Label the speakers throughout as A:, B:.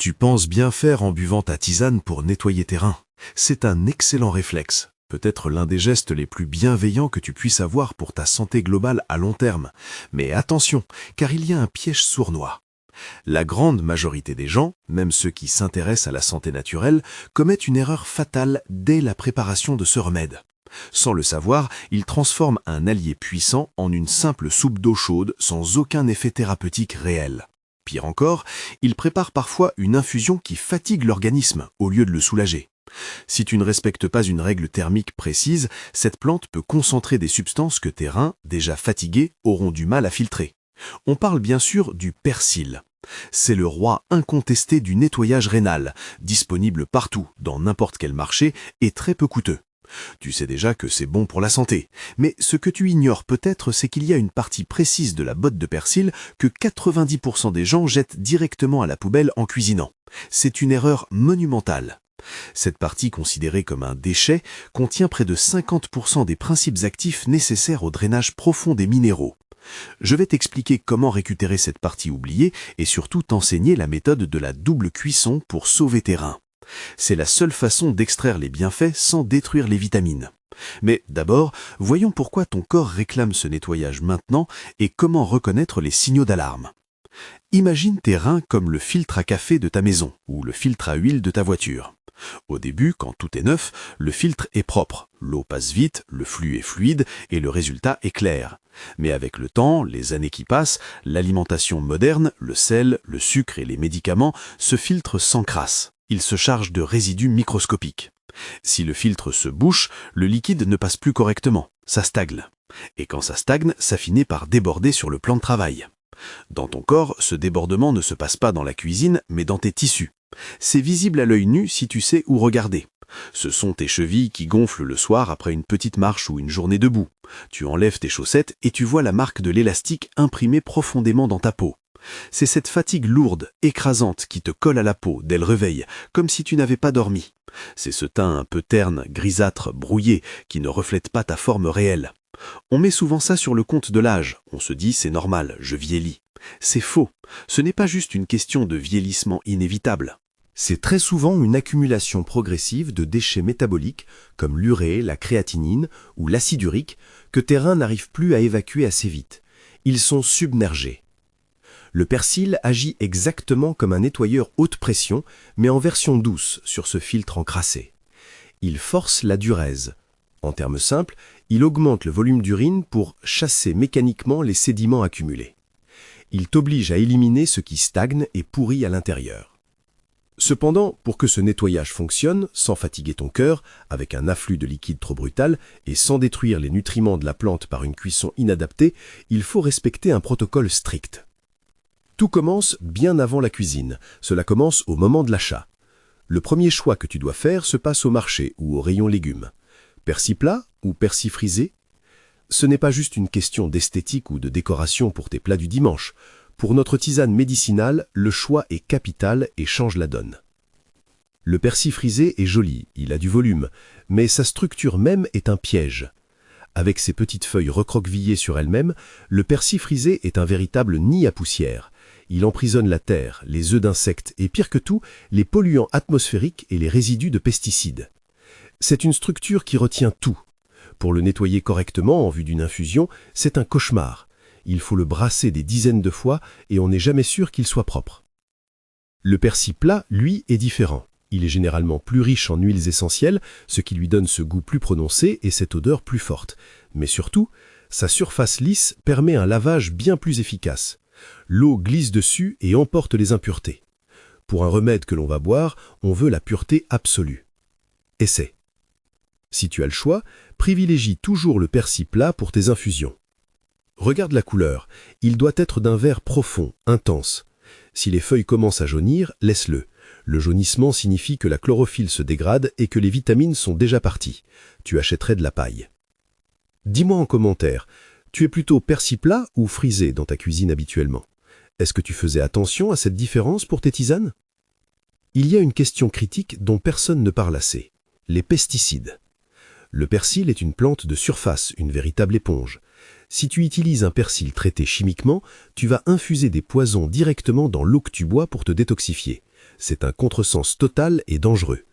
A: Tu penses bien faire en buvant ta tisane pour nettoyer tes reins. C'est un excellent réflexe, peut-être l'un des gestes les plus bienveillants que tu puisses avoir pour ta santé globale à long terme. Mais attention, car il y a un piège sournois. La grande majorité des gens, même ceux qui s'intéressent à la santé naturelle, commettent une erreur fatale dès la préparation de ce remède. Sans le savoir, ils transforment un allié puissant en une simple soupe d'eau chaude sans aucun effet thérapeutique réel. Pire encore, ils préparent parfois une infusion qui fatigue l'organisme au lieu de le soulager. Si tu ne respectes pas une règle thermique précise, cette plante peut concentrer des substances que tes reins, déjà fatigués, auront du mal à filtrer. On parle bien sûr du persil. C'est le roi incontesté du nettoyage rénal, disponible partout, dans n'importe quel marché, et très peu coûteux. Tu sais déjà que c'est bon pour la santé, mais ce que tu ignores peut-être, c'est qu'il y a une partie précise de la botte de persil que 90% des gens jettent directement à la poubelle en cuisinant. C'est une erreur monumentale. Cette partie, considérée comme un déchet, contient près de 50% des principes actifs nécessaires au drainage profond des minéraux. Je vais t'expliquer comment récupérer cette partie oubliée et surtout t'enseigner la méthode de la double cuisson pour sauver tes reins. C'est la seule façon d'extraire les bienfaits sans détruire les vitamines. Mais d'abord, voyons pourquoi ton corps réclame ce nettoyage maintenant et comment reconnaître les signaux d'alarme. Imagine tes reins comme le filtre à café de ta maison ou le filtre à huile de ta voiture. Au début, quand tout est neuf, le filtre est propre, l'eau passe vite, le flux est fluide et le résultat est clair. Mais avec le temps, les années qui passent, l'alimentation moderne, le sel, le sucre et les médicaments, ce filtre s'encrasse. Il se charge de résidus microscopiques. Si le filtre se bouche, le liquide ne passe plus correctement, ça stagne. Et quand ça stagne, ça finit par déborder sur le plan de travail. Dans ton corps, ce débordement ne se passe pas dans la cuisine, mais dans tes tissus. C'est visible à l'œil nu si tu sais où regarder. Ce sont tes chevilles qui gonflent le soir après une petite marche ou une journée debout. Tu enlèves tes chaussettes et tu vois la marque de l'élastique imprimée profondément dans ta peau. C'est cette fatigue lourde, écrasante qui te colle à la peau dès le réveil, comme si tu n'avais pas dormi. C'est ce teint un peu terne, grisâtre, brouillé, qui ne reflète pas ta forme réelle. On met souvent ça sur le compte de l'âge. On se dit c'est normal, je vieillis. C'est faux. Ce n'est pas juste une question de vieillissement inévitable. C'est très souvent une accumulation progressive de déchets métaboliques comme l'urée, la créatinine ou l'acide urique que tes reins n'arrivent plus à évacuer assez vite. Ils sont submergés. Le persil agit exactement comme un nettoyeur haute pression, mais en version douce sur ce filtre encrassé. Il force la diurèse. En termes simples, il augmente le volume d'urine pour chasser mécaniquement les sédiments accumulés. Il t'oblige à éliminer ce qui stagne et pourrit à l'intérieur. Cependant, pour que ce nettoyage fonctionne, sans fatiguer ton cœur, avec un afflux de liquide trop brutal, et sans détruire les nutriments de la plante par une cuisson inadaptée, il faut respecter un protocole strict. Tout commence bien avant la cuisine, cela commence au moment de l'achat. Le premier choix que tu dois faire se passe au marché ou au rayon légumes. Persil plat ou persil frisé? Ce n'est pas juste une question d'esthétique ou de décoration pour tes plats du dimanche. Pour notre tisane médicinale, le choix est capital et change la donne. Le persil frisé est joli, il a du volume, mais sa structure même est un piège. Avec ses petites feuilles recroquevillées sur elles-mêmes, le persil frisé est un véritable nid à poussière. Il emprisonne la terre, les œufs d'insectes et pire que tout, les polluants atmosphériques et les résidus de pesticides. C'est une structure qui retient tout. Pour le nettoyer correctement en vue d'une infusion, c'est un cauchemar. Il faut le brasser des dizaines de fois et on n'est jamais sûr qu'il soit propre. Le persil plat, lui, est différent. Il est généralement plus riche en huiles essentielles, ce qui lui donne ce goût plus prononcé et cette odeur plus forte. Mais surtout, sa surface lisse permet un lavage bien plus efficace. L'eau glisse dessus et emporte les impuretés. Pour un remède que l'on va boire, on veut la pureté absolue. Essaie. Si tu as le choix, privilégie toujours le persil plat pour tes infusions. Regarde la couleur, il doit être d'un vert profond, intense. Si les feuilles commencent à jaunir, laisse-le. Le jaunissement signifie que la chlorophylle se dégrade et que les vitamines sont déjà parties. Tu achèterais de la paille. Dis-moi en commentaire, tu es plutôt persil plat ou frisé dans ta cuisine habituellement? Est-ce que tu faisais attention à cette différence pour tes tisanes? Il y a une question critique dont personne ne parle assez. Les pesticides. Le persil est une plante de surface, une véritable éponge. Si tu utilises un persil traité chimiquement, tu vas infuser des poisons directement dans l'eau que tu bois pour te détoxifier.
B: C'est un contresens total et dangereux.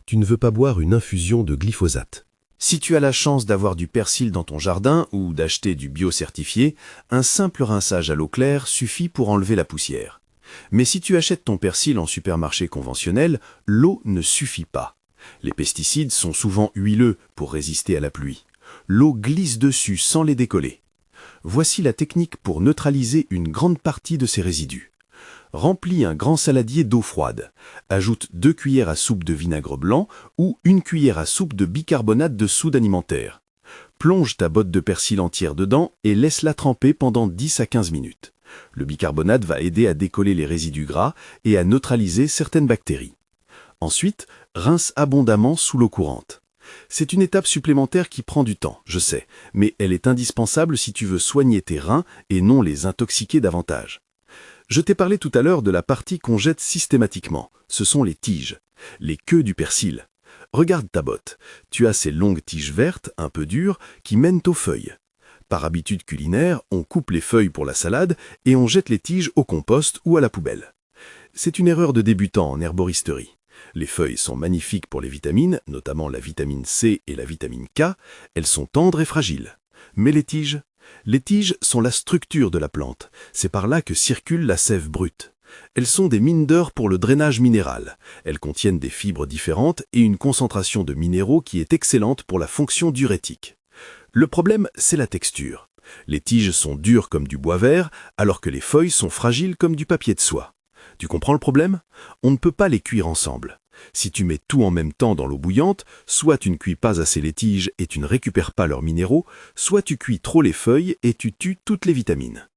B: Tu ne veux pas boire une infusion de glyphosate.
A: Si tu as la chance d'avoir du persil dans ton jardin ou d'acheter du bio certifié, un simple rinçage à l'eau claire suffit pour enlever la poussière. Mais si tu achètes ton persil en supermarché conventionnel, l'eau ne suffit pas. Les pesticides sont souvent huileux pour résister à la pluie. L'eau glisse dessus sans les décoller. Voici la technique pour neutraliser une grande partie de ces résidus. Remplis un grand saladier d'eau froide. Ajoute 2 cuillères à soupe de vinaigre blanc ou 1 cuillère à soupe de bicarbonate de soude alimentaire. Plonge ta botte de persil entière dedans et laisse-la tremper pendant 10 à 15 minutes. Le bicarbonate va aider à décoller les résidus gras et à neutraliser certaines bactéries. Ensuite, rince abondamment sous l'eau courante. C'est une étape supplémentaire qui prend du temps, je sais, mais elle est indispensable si tu veux soigner tes reins et non les intoxiquer davantage. Je t'ai parlé tout à l'heure de la partie qu'on jette systématiquement. Ce sont les tiges, les queues du persil. Regarde ta botte. Tu as ces longues tiges vertes, un peu dures, qui mènent aux feuilles. Par habitude culinaire, on coupe les feuilles pour la salade et on jette les tiges au compost ou à la poubelle. C'est une erreur de débutant en herboristerie. Les feuilles sont magnifiques pour les vitamines, notamment la vitamine C et la vitamine K. Elles sont tendres et fragiles. Mais les tiges sont la structure de la plante. C'est par là que circule la sève brute. Elles sont des mines d'or pour le drainage minéral. Elles contiennent des fibres différentes et une concentration de minéraux qui est excellente pour la fonction diurétique. Le problème, c'est la texture. Les tiges sont dures comme du bois vert, alors que les feuilles sont fragiles comme du papier de soie. Tu comprends le problème? On ne peut pas les cuire ensemble. Si tu mets tout en même temps dans l'eau bouillante, soit tu ne cuis pas assez les tiges et tu ne récupères pas leurs minéraux, soit tu cuis trop les feuilles et tu tues toutes les vitamines.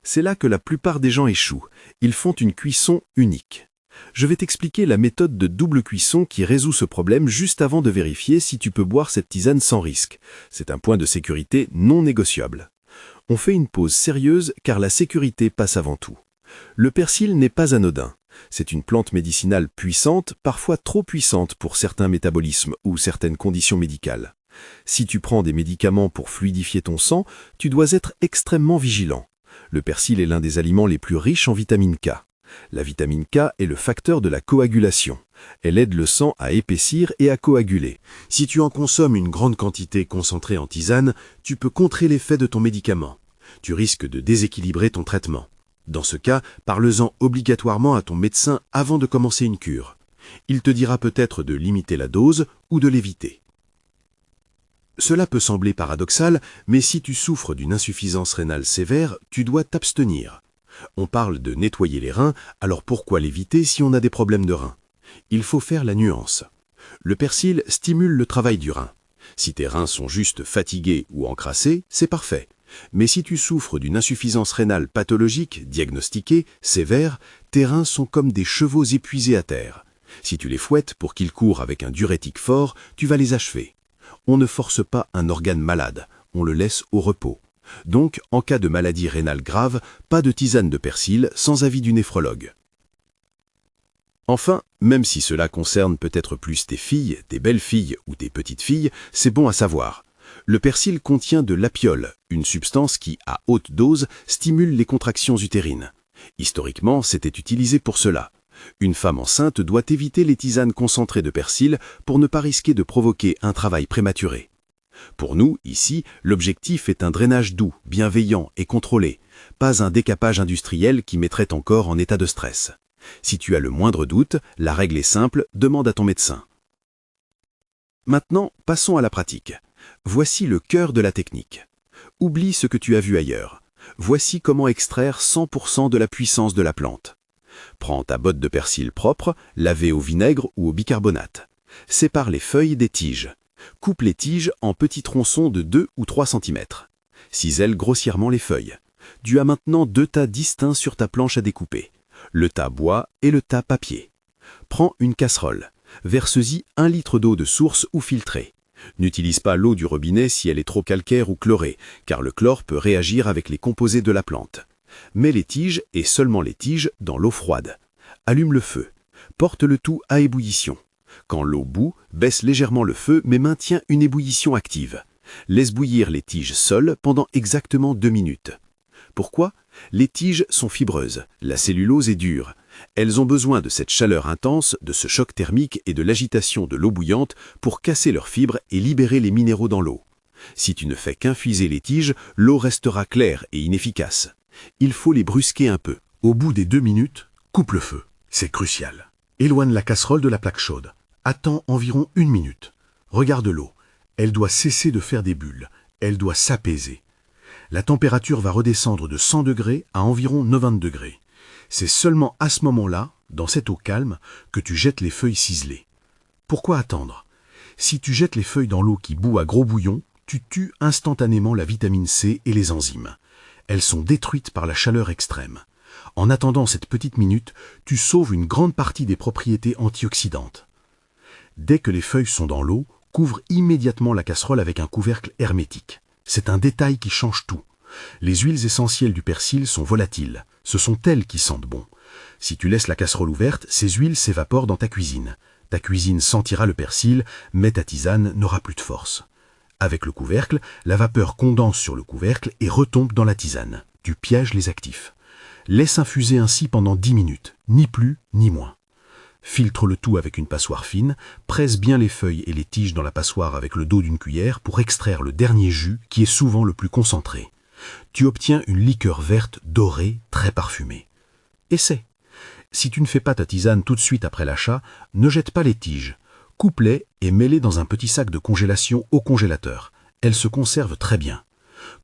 A: C'est là que la plupart des gens échouent. Ils font une cuisson unique. Je vais t'expliquer la méthode de double cuisson qui résout ce problème juste avant de vérifier si tu peux boire cette tisane sans risque. C'est un point de sécurité non négociable. On fait une pause sérieuse car la sécurité passe avant tout. Le persil n'est pas anodin. C'est une plante médicinale puissante, parfois trop puissante pour certains métabolismes ou certaines conditions médicales. Si tu prends des médicaments pour fluidifier ton sang, tu dois être extrêmement vigilant. Le persil est l'un des aliments les plus riches en vitamine K. La vitamine K est le facteur de la coagulation. Elle aide le sang à épaissir et à coaguler. Si tu en consommes une grande quantité concentrée en tisane, tu peux contrer l'effet de ton médicament. Tu risques de déséquilibrer ton traitement. Dans ce cas, parle-en obligatoirement à ton médecin avant de commencer une cure. Il te dira peut-être de limiter la dose ou de l'éviter. Cela peut sembler paradoxal, mais si tu souffres d'une insuffisance rénale sévère, tu dois t'abstenir. On parle de nettoyer les reins, alors pourquoi l'éviter si on a des problèmes de reins? Il faut faire la nuance. Le persil stimule le travail du rein. Si tes reins sont juste fatigués ou encrassés, c'est parfait. Mais si tu souffres d'une insuffisance rénale pathologique, diagnostiquée, sévère, tes reins sont comme des chevaux épuisés à terre. Si tu les fouettes pour qu'ils courent avec un diurétique fort, tu vas les achever. On ne force pas un organe malade, on le laisse au repos. Donc, en cas de maladie rénale grave, pas de tisane de persil sans avis du néphrologue. Enfin, même si cela concerne peut-être plus tes filles, tes belles-filles ou tes petites-filles, c'est bon à savoir. Le persil contient de l'apiole, une substance qui, à haute dose, stimule les contractions utérines. Historiquement, c'était utilisé pour cela. Une femme enceinte doit éviter les tisanes concentrées de persil pour ne pas risquer de provoquer un travail prématuré. Pour nous, ici, l'objectif est un drainage doux, bienveillant et contrôlé, pas un décapage industriel qui mettrait ton corps en état de stress. Si tu as le moindre doute, la règle est simple, demande à ton médecin. Maintenant, passons à la pratique. Voici le cœur de la technique. Oublie ce que tu as vu ailleurs. Voici comment extraire 100% de la puissance de la plante. Prends ta botte de persil propre, lavée au vinaigre ou au bicarbonate. Sépare les feuilles des tiges. Coupe les tiges en petits tronçons de 2 ou 3 cm. Cisèle grossièrement les feuilles. Tu as maintenant 2 tas distincts sur ta planche à découper. Le tas bois et le tas papier. Prends une casserole. Verse-y 1 litre d'eau de source ou filtrée. N'utilise pas l'eau du robinet si elle est trop calcaire ou chlorée, car le chlore peut réagir avec les composés de la plante. Mets les tiges, et seulement les tiges, dans l'eau froide. Allume le feu. Porte le tout à ébullition. Quand l'eau bout, baisse légèrement le feu, mais maintiens une ébullition active. Laisse bouillir les tiges seules pendant exactement 2 minutes. Pourquoi? Les tiges sont fibreuses, la cellulose est dure.
B: Elles ont besoin de cette chaleur intense, de ce choc thermique et de l'agitation de l'eau bouillante pour casser leurs fibres et libérer les minéraux dans l'eau. Si tu ne fais qu'infuser les tiges, l'eau restera claire et inefficace. Il faut les brusquer un peu.
C: Au bout des 2 minutes, coupe le feu. C'est crucial. Éloigne la casserole de la plaque chaude. Attends environ 1 minute. Regarde l'eau. Elle doit cesser de faire des bulles. Elle doit s'apaiser. La température va redescendre de 100 degrés à environ 90 degrés. C'est seulement à ce moment-là, dans cette eau calme, que tu jettes les feuilles ciselées. Pourquoi attendre? Si tu jettes les feuilles dans l'eau qui bout à gros bouillon, tu tues instantanément la vitamine C et les enzymes. Elles sont détruites par la chaleur extrême. En attendant cette petite minute, tu sauves une grande partie des propriétés antioxydantes. Dès que les feuilles sont dans l'eau, couvre immédiatement la casserole avec un couvercle hermétique. C'est un détail qui change tout. Les huiles essentielles du persil sont volatiles. Ce sont elles qui sentent bon. Si tu laisses la casserole ouverte, ces huiles s'évaporent dans ta cuisine. Ta cuisine sentira le persil, mais ta tisane n'aura plus de force. Avec le couvercle, la vapeur condense sur le couvercle et retombe dans la tisane. Tu pièges les actifs. Laisse infuser ainsi pendant 10 minutes, ni plus ni moins. Filtre le tout avec une passoire fine, presse bien les feuilles et les tiges dans la passoire avec le dos d'une cuillère pour extraire le dernier jus qui est souvent le plus concentré. Tu obtiens une liqueur verte dorée très parfumée. Essaie. Si tu ne fais pas ta tisane tout de suite après l'achat, ne jette pas les tiges. Coupe-les et mets-les dans un petit sac de congélation au congélateur. Elles se conservent très bien.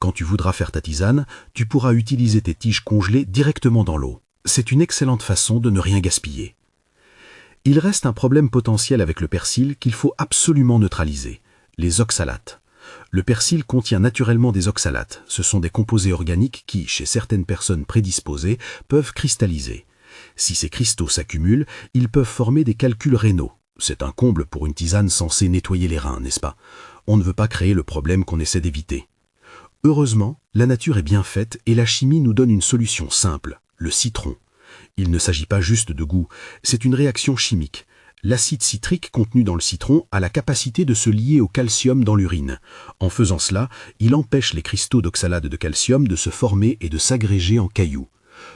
C: Quand tu voudras faire ta tisane, tu pourras utiliser tes tiges congelées directement dans l'eau. C'est une excellente façon de ne rien gaspiller. Il reste un problème potentiel avec le persil qu'il faut absolument neutraliser, les oxalates. Le persil contient naturellement des oxalates. Ce sont des composés organiques qui, chez certaines personnes prédisposées, peuvent cristalliser. Si ces cristaux s'accumulent, ils peuvent former des calculs rénaux. C'est un comble pour une tisane censée nettoyer les reins, n'est-ce pas? On ne veut pas créer le problème qu'on essaie d'éviter. Heureusement, la nature est bien faite et la chimie nous donne une solution simple, le citron. Il ne s'agit pas juste de goût, c'est une réaction chimique. L'acide citrique contenu dans le citron a la capacité de se lier au calcium dans l'urine. En faisant cela, il empêche les cristaux d'oxalate de calcium de se former et de s'agréger en cailloux.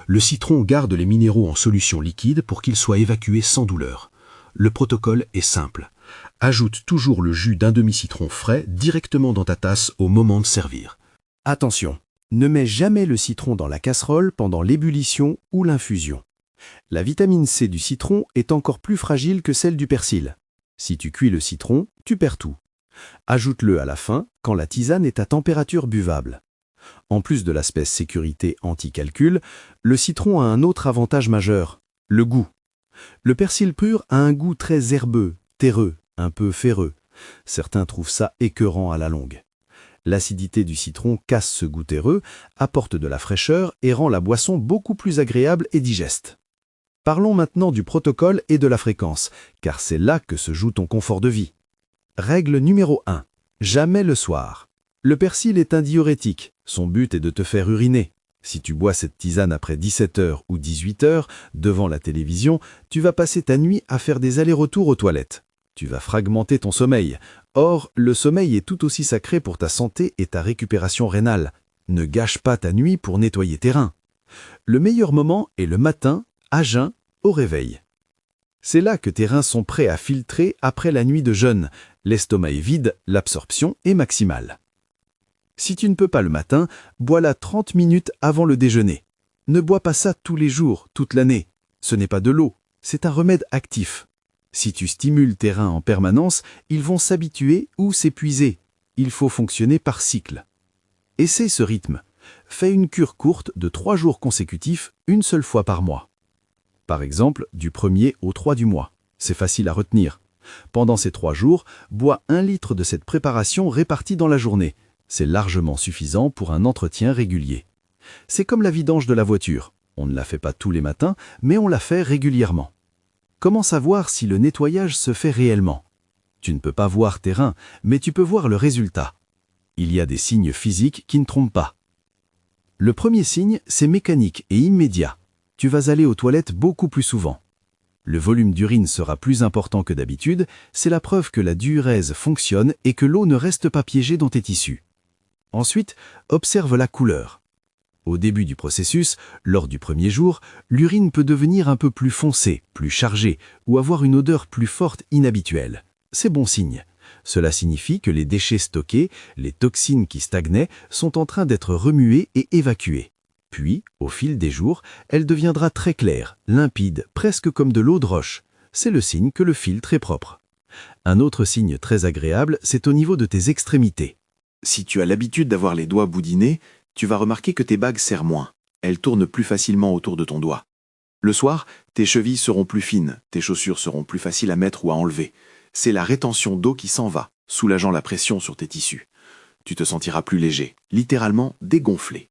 C: Le citron garde les minéraux en solution liquide pour qu'ils soient évacués sans douleur. Le protocole est simple. Ajoute toujours le jus d'un demi-citron frais directement dans ta tasse au moment de servir.
D: Attention, ne mets jamais le citron dans la casserole pendant l'ébullition ou l'infusion. La vitamine C du citron est encore plus fragile que celle du persil. Si tu cuis le citron, tu perds tout. Ajoute-le à la fin quand la tisane est à température buvable. En plus de l'aspect sécurité anti-calcul, le citron a un autre avantage majeur, le goût. Le persil pur a un goût très herbeux, terreux, un peu ferreux. Certains trouvent ça écœurant à la longue. L'acidité du citron casse ce goût terreux, apporte de la fraîcheur et rend la boisson beaucoup plus agréable et digeste. Parlons maintenant du protocole et de la fréquence, car c'est là que se joue ton confort de vie. Règle numéro 1. Jamais le soir. Le persil est un diurétique. Son but est de te faire uriner. Si tu bois cette tisane après 17h ou 18h, devant la télévision, tu vas passer ta nuit à faire des allers-retours aux toilettes. Tu vas fragmenter ton sommeil. Or, le sommeil est tout aussi sacré pour ta santé et ta récupération rénale. Ne gâche pas ta nuit pour nettoyer tes reins. Le meilleur moment est le matin, à jeun, au réveil. C'est là que tes reins sont prêts à filtrer après la nuit de jeûne. L'estomac est vide, l'absorption est maximale. Si tu ne peux pas le matin, bois-la 30 minutes avant le déjeuner. Ne bois pas ça tous les jours, toute l'année. Ce n'est pas de l'eau, c'est un remède actif. Si tu stimules tes reins en permanence, ils vont s'habituer ou s'épuiser. Il faut fonctionner par cycle. Essaie ce rythme. Fais une cure courte de 3 jours consécutifs, une seule fois par mois. Par exemple, du 1er au 3 du mois. C'est facile à retenir. Pendant ces 3 jours, bois 1 litre de cette préparation répartie dans la journée. C'est largement suffisant pour un entretien régulier. C'est comme la vidange de la voiture. On ne la fait pas tous les matins, mais on la fait régulièrement. Comment savoir si le nettoyage se fait réellement? Tu ne peux pas voir tes reins, mais tu peux voir le résultat. Il y a des signes physiques qui ne trompent pas. Le premier signe, c'est mécanique et immédiat. Tu vas aller aux toilettes beaucoup plus souvent. Le volume d'urine sera plus important que d'habitude, c'est la preuve que la diurèse fonctionne et que l'eau ne reste pas piégée dans tes tissus. Ensuite, observe la couleur. Au début du processus, lors du premier jour, l'urine peut devenir un peu plus foncée, plus chargée, ou avoir une odeur plus forte inhabituelle. C'est bon signe. Cela signifie que les déchets stockés, les toxines qui stagnaient, sont en train d'être remuées et évacuées. Puis, au fil des jours, elle deviendra très claire, limpide, presque comme de l'eau de roche. C'est le signe que le filtre est propre. Un autre signe très agréable, c'est au niveau de tes extrémités.
A: Si tu as l'habitude d'avoir les doigts boudinés, tu vas remarquer que tes bagues serrent moins. Elles tournent plus facilement autour de ton doigt. Le soir, tes chevilles seront plus fines, tes chaussures seront plus faciles à mettre ou à enlever. C'est la rétention d'eau qui s'en va, soulageant la pression sur tes tissus. Tu te sentiras plus léger, littéralement dégonflé.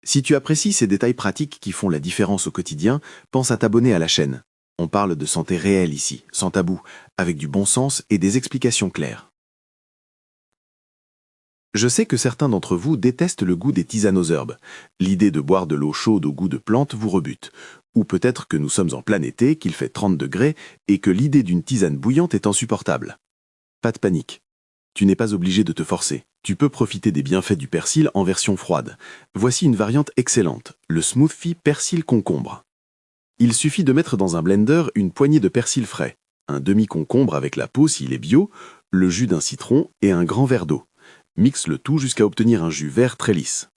A: Si tu apprécies ces détails pratiques qui font la différence au quotidien, pense à t'abonner à la chaîne. On parle de santé réelle ici, sans tabou, avec du bon sens et des explications claires. Je sais que certains d'entre vous détestent le goût des tisanes aux herbes. L'idée de boire de l'eau chaude au goût de plante vous rebute. Ou peut-être que nous sommes en plein été, qu'il fait 30 degrés, et que l'idée d'une tisane bouillante est insupportable. Pas de panique. Tu n'es pas obligé de te forcer. Tu peux profiter des bienfaits du persil en version froide. Voici une variante excellente, le smoothie persil-concombre. Il suffit de mettre dans un blender une poignée de persil frais, un demi-concombre avec la peau s'il est bio, le jus d'un citron et un grand verre d'eau. Mixe le tout jusqu'à obtenir un jus vert très lisse.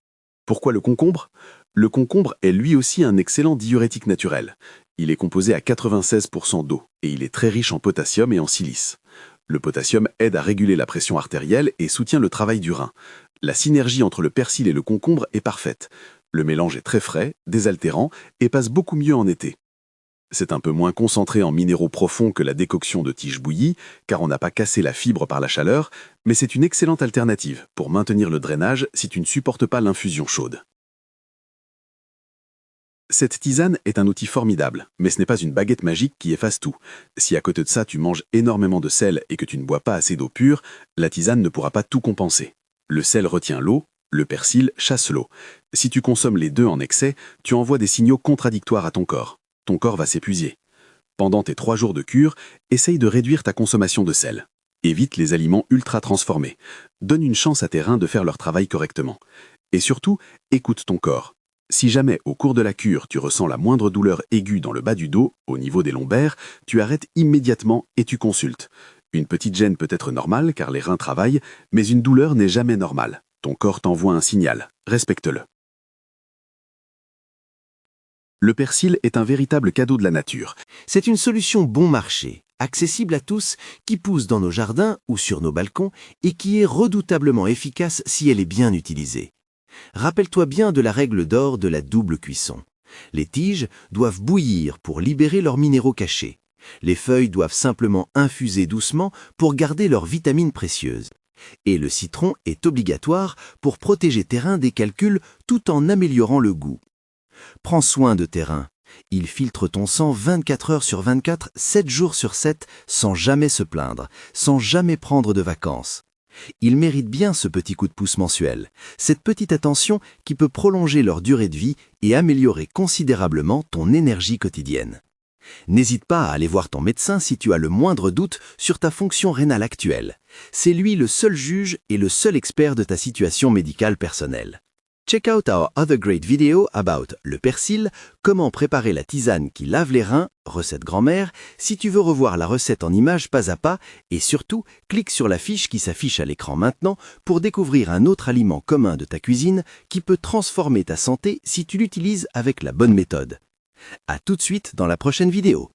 A: Pourquoi le concombre ? Le concombre est lui aussi un excellent diurétique naturel. Il est composé à 96% d'eau et il est très riche en potassium et en silice. Le potassium aide à réguler la pression artérielle et soutient le travail du rein. La synergie entre le persil et le concombre est parfaite. Le mélange est très frais, désaltérant et passe beaucoup mieux en été. C'est un peu moins concentré en minéraux profonds que la décoction de tiges bouillies, car on n'a pas cassé la fibre par la chaleur, mais c'est une excellente alternative pour maintenir le drainage si tu ne supportes pas l'infusion chaude. Cette tisane est un outil formidable, mais ce n'est pas une baguette magique qui efface tout. Si à côté de ça tu manges énormément de sel et que tu ne bois pas assez d'eau pure, la tisane ne pourra pas tout compenser. Le sel retient l'eau, le persil chasse l'eau. Si tu consommes les deux en excès, tu envoies des signaux contradictoires à ton corps. Ton corps va s'épuiser. Pendant tes 3 jours de cure, essaye de réduire ta consommation de sel. Évite les aliments ultra transformés. Donne une chance à tes reins de faire leur travail correctement. Et surtout, écoute ton corps. Si jamais, au cours de la cure, tu ressens la moindre douleur aiguë dans le bas du dos, au niveau des lombaires, tu arrêtes immédiatement et tu consultes. Une petite gêne peut être normale car les reins travaillent, mais une douleur n'est jamais normale. Ton corps t'envoie un signal. Respecte-le. Le persil est un véritable cadeau de la nature.
E: C'est une solution bon marché, accessible à tous, qui pousse dans nos jardins ou sur nos balcons et qui est redoutablement efficace si elle est bien utilisée. Rappelle-toi bien de la règle d'or de la double cuisson. Les tiges doivent bouillir pour libérer leurs minéraux cachés. Les feuilles doivent simplement infuser doucement pour garder leurs vitamines précieuses. Et le citron est obligatoire pour protéger tes reins des calculs tout en améliorant le goût. Prends soin de tes reins. Ils filtrent ton sang 24 heures sur 24, 7 jours sur 7, sans jamais se plaindre, sans jamais prendre de vacances. Ils méritent bien ce petit coup de pouce mensuel, cette petite attention qui peut prolonger leur durée de vie et améliorer considérablement ton énergie quotidienne. N'hésite pas à aller voir ton médecin si tu as le moindre doute sur ta fonction rénale actuelle. C'est lui le seul juge et le seul expert de ta situation médicale personnelle. Check out our other great video about le persil, comment préparer la tisane qui lave les reins, recette grand-mère, si tu veux revoir la recette en images pas à pas, et surtout, clique sur la fiche qui s'affiche à l'écran maintenant pour découvrir un autre aliment commun de ta cuisine qui peut transformer ta santé si tu l'utilises avec la bonne méthode. À tout de suite dans la prochaine vidéo.